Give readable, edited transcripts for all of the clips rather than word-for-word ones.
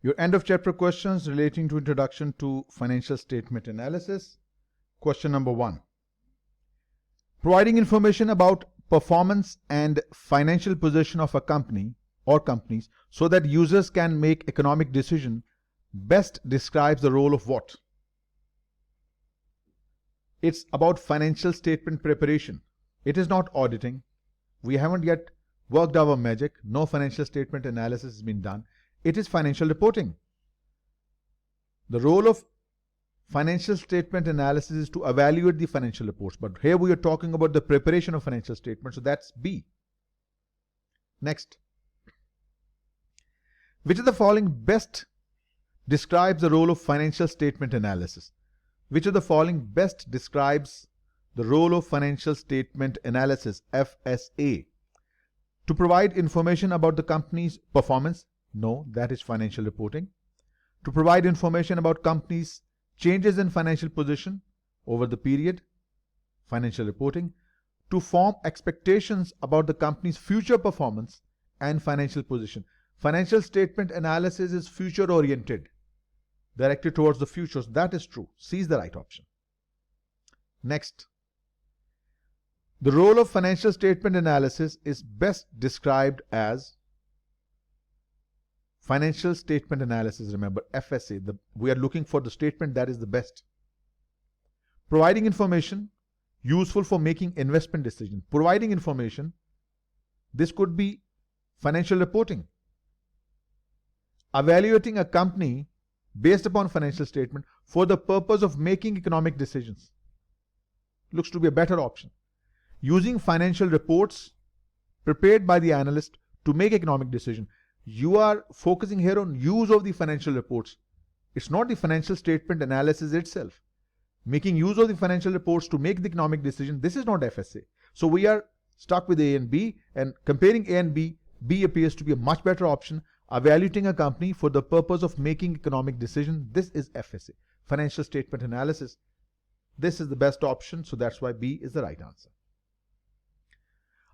Your end of chapter questions relating to introduction to financial statement analysis. Question number 1. Providing information about performance and financial position of a company or companies so that users can make economic decision best describes the role of what? It's about financial statement preparation. It is not auditing. We haven't yet worked our magic. No financial statement analysis has been done. It is financial reporting. The role of financial statement analysis is to evaluate the financial reports, but here we are talking about the preparation of financial statements, so that's B. Next. Which of the following best describes the role of financial statement analysis? Which of the following best describes the role of financial statement analysis, FSA? To provide information about the company's performance? No, that is financial reporting. To provide information about companies' changes in financial position over the period, financial reporting. To form expectations about the company's future performance and financial position. Financial statement analysis is future oriented, directed towards the future. That is true. C is the right option. Next. The role of financial statement analysis is best described as financial statement analysis. Remember, FSA. We are looking for the statement that is the best. Providing information useful for making investment decisions. Providing information. This could be financial reporting. Evaluating a company based upon financial statement for the purpose of making economic decisions. Looks to be a better option. Using financial reports prepared by the analyst to make economic decision. You are focusing here on use of the financial reports. It's not the financial statement analysis itself. Making use of the financial reports to make the economic decision, this is not FSA. So we are stuck with A and B, and comparing A and B, B appears to be a much better option. Evaluating a company for the purpose of making economic decision, this is FSA, financial statement analysis. This is the best option, so that's why B is the right answer.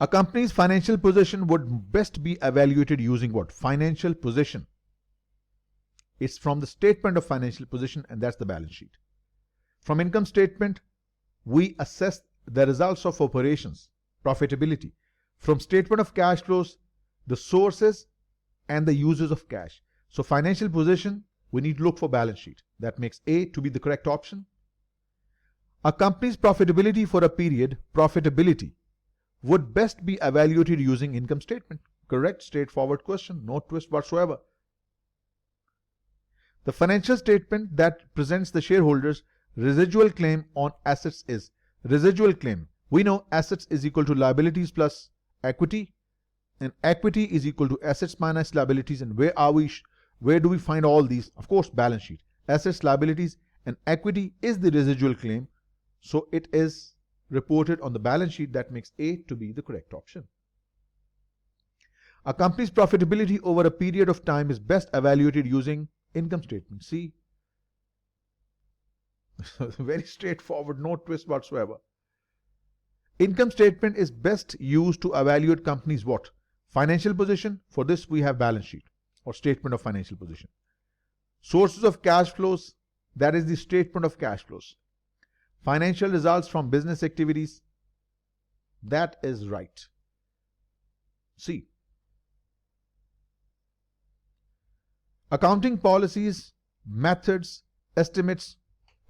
A company's financial position would best be evaluated using what? Financial position. It's from the statement of financial position, and that's the balance sheet. From income statement, we assess the results of operations, profitability. From statement of cash flows, the sources and the uses of cash. So financial position, we need to look for balance sheet. That makes A to be the correct option. A company's profitability for a period, profitability, would best be evaluated using income statement. Correct, straightforward question, no twist whatsoever. The financial statement that presents the shareholders residual claim on assets is residual claim. We know assets is equal to liabilities plus equity, and equity is equal to assets minus liabilities. And where do we find all these? Of course, balance sheet. Assets, liabilities, and equity is the residual claim. So it is reported on the balance sheet. That makes A to be the correct option. A company's profitability over a period of time is best evaluated using income statement. See, very straightforward, no twist whatsoever. Income statement is best used to evaluate companies' what? Financial position. For this we have balance sheet or statement of financial position. Sources of cash flows, that is the statement of cash flows. Financial results from business activities, that is right. C. Accounting policies, methods, estimates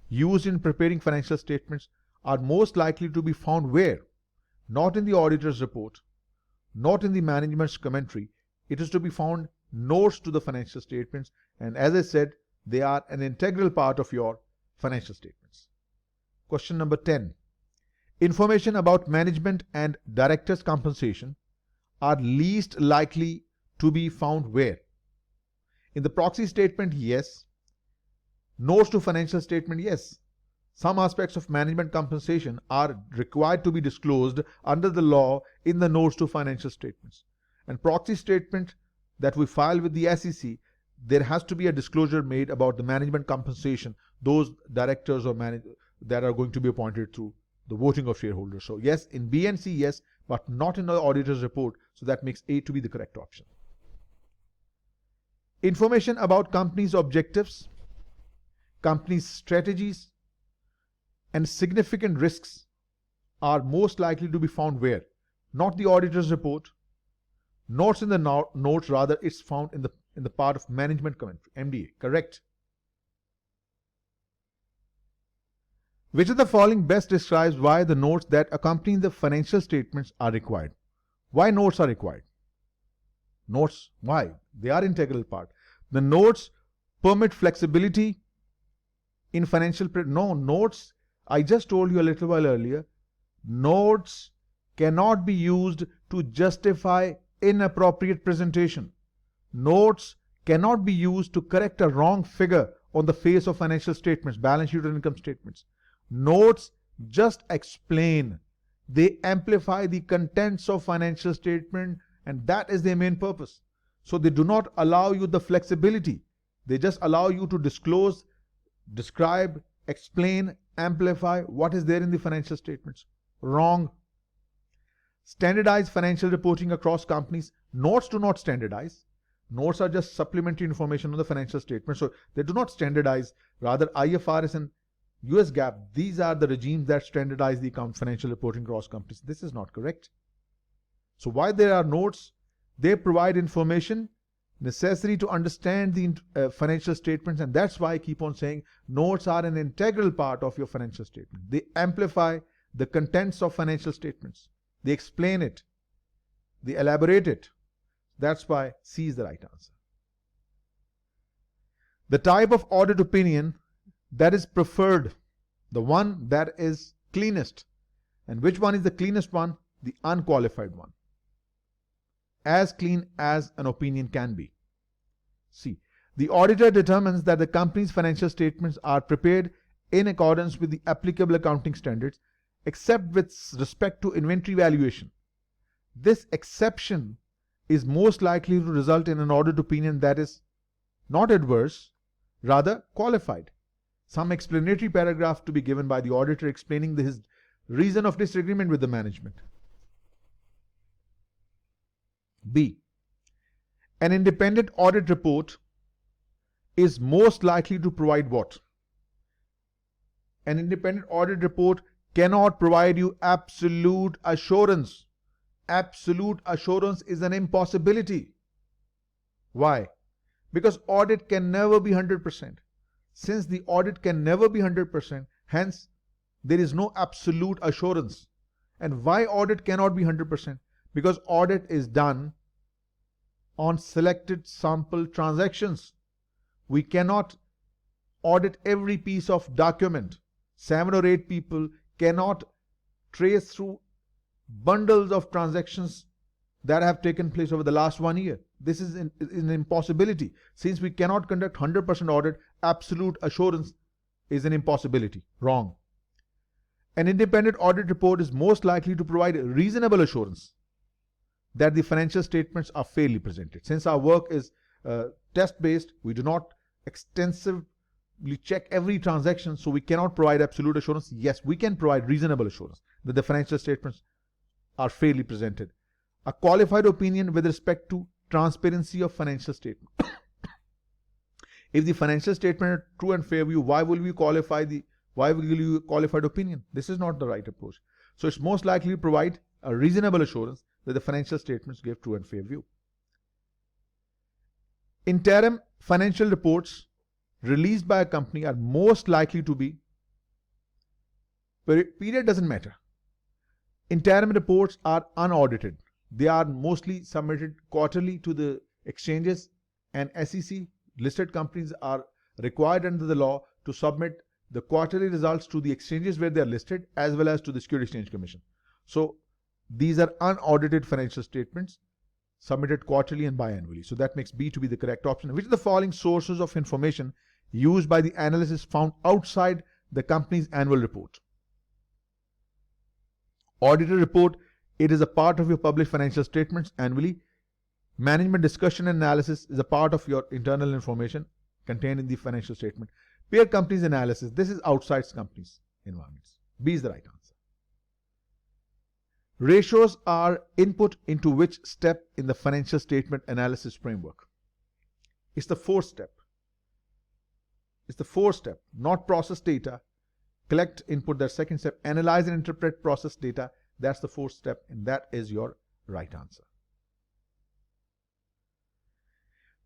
used in preparing financial statements are most likely to be found where? Not in the auditor's report, not in the management's commentary. It is to be found notes to the financial statements, and as I said, they are an integral part of your financial statements. Question number 10. Information about management and directors' compensation are least likely to be found where? In the proxy statement, yes. Notes to financial statement, yes. Some aspects of management compensation are required to be disclosed under the law in the notes to financial statements. And proxy statement that we file with the SEC, there has to be a disclosure made about the management compensation, those directors or managers that are going to be appointed through the voting of shareholders. So yes, in B and C, yes, but not in the auditor's report. So that makes A to be the correct option. Information about company's objectives, company's strategies, and significant risks are most likely to be found where? Not the auditor's report, notes in the notes, rather it's found in the part of management commentary, MDA, correct? Which of the following best describes why the notes that accompany the financial statements are required? Why notes are required? Notes, why? They are integral part. The notes permit flexibility in financial, no, notes, I just told you a little while earlier, notes cannot be used to justify inappropriate presentation. Notes cannot be used to correct a wrong figure on the face of financial statements, balance sheet or income statements. Notes just explain. They amplify the contents of financial statement, and that is their main purpose. So they do not allow you the flexibility. They just allow you to disclose, describe, explain, amplify what is there in the financial statements. Wrong. Standardize financial reporting across companies. Notes do not standardize. Notes are just supplementary information on the financial statement. So they do not standardize. Rather, IFRS and US GAAP, these are the regimes that standardize the financial reporting across companies. This is not correct. So why there are notes? They provide information necessary to understand the financial statements, and that's why I keep on saying notes are an integral part of your financial statement. They amplify the contents of financial statements. They explain it. They elaborate it. That's why C is the right answer. The type of audit opinion that is preferred, the one that is cleanest. And which one is the cleanest one? The unqualified one. As clean as an opinion can be. C. The auditor determines that the company's financial statements are prepared in accordance with the applicable accounting standards, except with respect to inventory valuation. This exception is most likely to result in an audit opinion that is not adverse, rather qualified. Some explanatory paragraph to be given by the auditor explaining his reason of disagreement with the management. B. An independent audit report is most likely to provide what? An independent audit report cannot provide you absolute assurance. Absolute assurance is an impossibility. Why? Because audit can never be 100%. Since the audit can never be 100%, hence there is no absolute assurance. And why audit cannot be 100%? Because audit is done on selected sample transactions. We cannot audit every piece of document. 7 or 8 people cannot trace through bundles of transactions that have taken place over the last 1 year. This is an impossibility. Since we cannot conduct 100% audit, absolute assurance is an impossibility. Wrong. An independent audit report is most likely to provide reasonable assurance that the financial statements are fairly presented. Since our work is test-based, we do not extensively check every transaction, so we cannot provide absolute assurance. Yes, we can provide reasonable assurance that the financial statements are fairly presented. A qualified opinion with respect to transparency of financial statement. If the financial statement are true and fair view, why will you qualify qualified opinion? This is not the right approach. So it's most likely to provide a reasonable assurance that the financial statements give true and fair view. Interim financial reports released by a company are most likely to be, period doesn't matter. Interim reports are unaudited. They are mostly submitted quarterly to the exchanges, and SEC listed companies are required under the law to submit the quarterly results to the exchanges where they are listed as well as to the Securities Exchange Commission. So these are unaudited financial statements submitted quarterly and biannually. So that makes B to be the correct option. Which of the following sources of information used by the analyst is found outside the company's annual report? Auditor report, it is a part of your published financial statements annually. Management discussion and analysis is a part of your internal information contained in the financial statement. Peer companies analysis, this is outside companies' environments. B is the right answer. Ratios are input into which step in the financial statement analysis framework? It's the fourth step. It's the fourth step, not process data. Collect input, that second step. Analyze and interpret process data. That's the fourth step, and that is your right answer.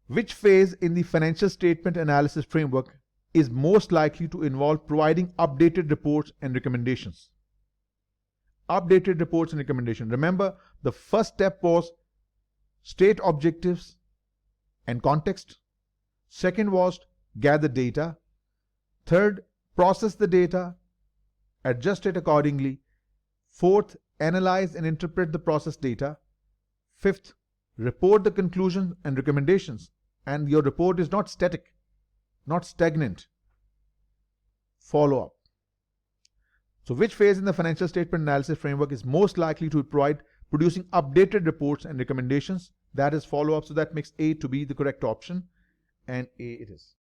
Which phase in the financial statement analysis framework is most likely to involve providing updated reports and recommendations? Updated reports and recommendations. Remember, the first step was state objectives and context. Second was gather data. Third, process the data, adjust it accordingly. Fourth, analyze and interpret the process data. Fifth, report the conclusions and recommendations. And your report is not static, not stagnant. Follow up. So which phase in the financial statement analysis framework is most likely to provide producing updated reports and recommendations? That is follow up. So that makes A to be the correct option, and A it is.